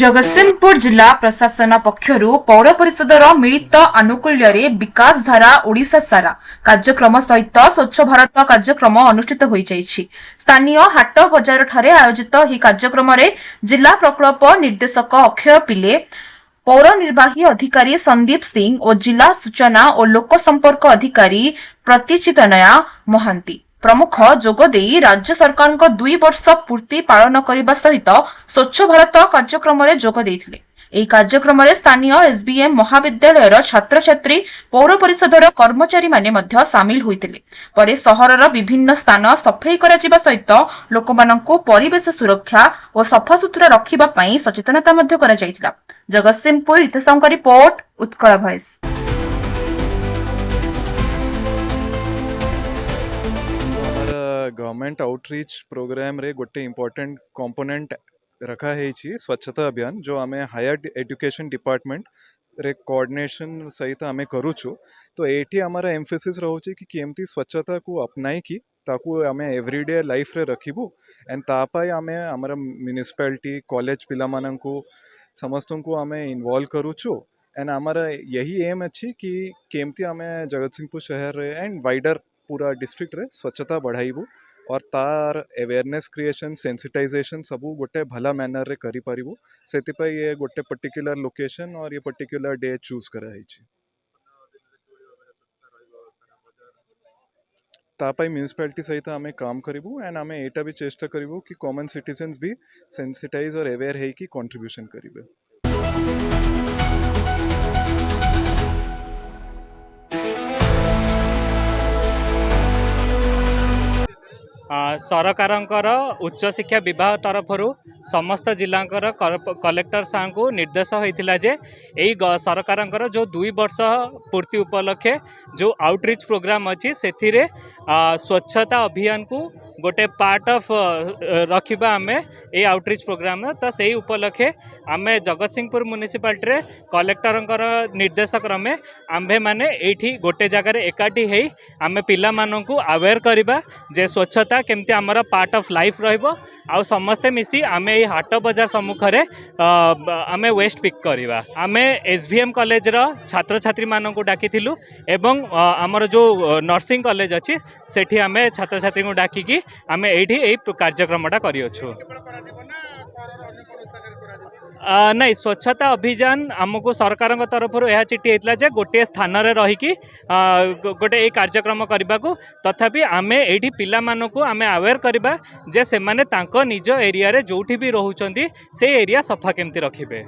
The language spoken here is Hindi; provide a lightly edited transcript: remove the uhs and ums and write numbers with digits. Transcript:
जगतसिंहपुर जिला प्रशासन पक्षर पौर परिषदर मिलित आनुकूल्य विकास धारा ओडिशा सारा कार्यक्रम सहित स्वच्छ भारत कार्यक्रम अनुष्ठित हो स्थानीय हाट बजार ठारे आयोजित यह कार्यक्रम जिला प्रकल्प निर्देशक अक्षय पिले, पौर निर्वाही अधिकारी संदीप सिंह और जिला सूचना और लोक संपर्क अधिकारी प्रतिचितनया महांती प्रमुख जोगदे राज्य सरकार 2 वर्ष पूर्ति पालन करने सहित स्वच्छ भारत कार्यक्रम यह कार्यक्रम स्थानीय एसबीएम महाविद्यालय छात्र छात्री पौर परिषदर कर्मचारी माने मध्य सामिल होइतिले। परे सहरर विभिन्न स्थान सफाई करा सहित लोक परिवेश सुरक्षा और सफासुतुरा रखिबा पई सचेतनता मध्य करा जायतिला। Jagatsinghpur Riteshankar report, Utkal voice. Government outreach program रे गोटे इम्पोर्टेंट कंपोनेंट रखा है स्वच्छता अभियान जो आम हायर एजुकेशन डिपार्टमेंट रे कोऑर्डिनेशन सहित आम करूछु। तो ये आम एम्फेसिस रोचे कि केमती स्वच्छता को अपनाई कि ताकू आम एवरीडे लाइफ रे रखिबू एंड तापाई आम आमर म्युनिसिपालिटी कॉलेज पिला माननकू समस्त को आम इन्वॉल्व करूछु एंड आमर यही एम अच्छी कि केमती आम जगतसिंहपुर शहर रे एंड वाइडर पूरा डिस्ट्रिक्ट रे स्वच्छता बढ़ाइबू और तार अवेयरनेस क्रिएशन सेंसिटाइजेशन सबू गोटे भला मैनर रे करि परिबू। सेतिपई ये गोटे पर्टिकुलर लोकेशन और ये पर्टिकुलर डे चूज करा है। तापाई म्युनिसिपालिटी सहित आमे काम करिबू एंड आमे एटा भी चेष्टा करिबू कि कॉमन सिटीजन्स भी सेंसिटाइज और अवेयर है कि कंट्रीब्यूशन करिबे। सरकारंकर उच्च शिक्षा विभाग तरफ समस्त जिलांकर कलेक्टर साहब को निर्देश होता जे यही सरकारंकर जो 2 वर्ष पूर्ति उपलक्षे जो आउटरीच प्रोग्राम अच्छी से स्वच्छता अभियान को गोटे पार्ट ऑफ रखा आम ये आउटरीच प्रोग्राम तो से उपलक्षे आम जगतसिंहपुर म्युनिसिपालिटी रे कलेक्टरंकर निर्देश क्रमे आम्भे माने एठी गोटे जगार एकाठी है आम पिला माननकू अवेयर करबा जे स्वच्छता केमती आमर पार्ट ऑफ लाइफ रहिबो आउ समस्ते मिसी आमे ये हाट बजार सम्मुख रे आमे वेस्ट पिक करबा। आमे एसवीएम कॉलेज रो छात्र छात्री माननकू डाकिथिलु एवं आमर जो नर्सिंग कॉलेज अछि सेठी आमे छात्र छात्री को डाकिकी आमे एठी ए कार्यक्रमटा करियोछु। नहीं स्वच्छता अभियान आमको सरकार तरफ यह चिठी होता जे गोटे स्थान में रहीकि गोटे ये कार्यक्रम करने को तथापि आम ये पिला मानकू आम अवेयर करवा जे से माने तांको निज एरिया रे जोठी भी रोचंती से एरिया सफा केमती रखिबे।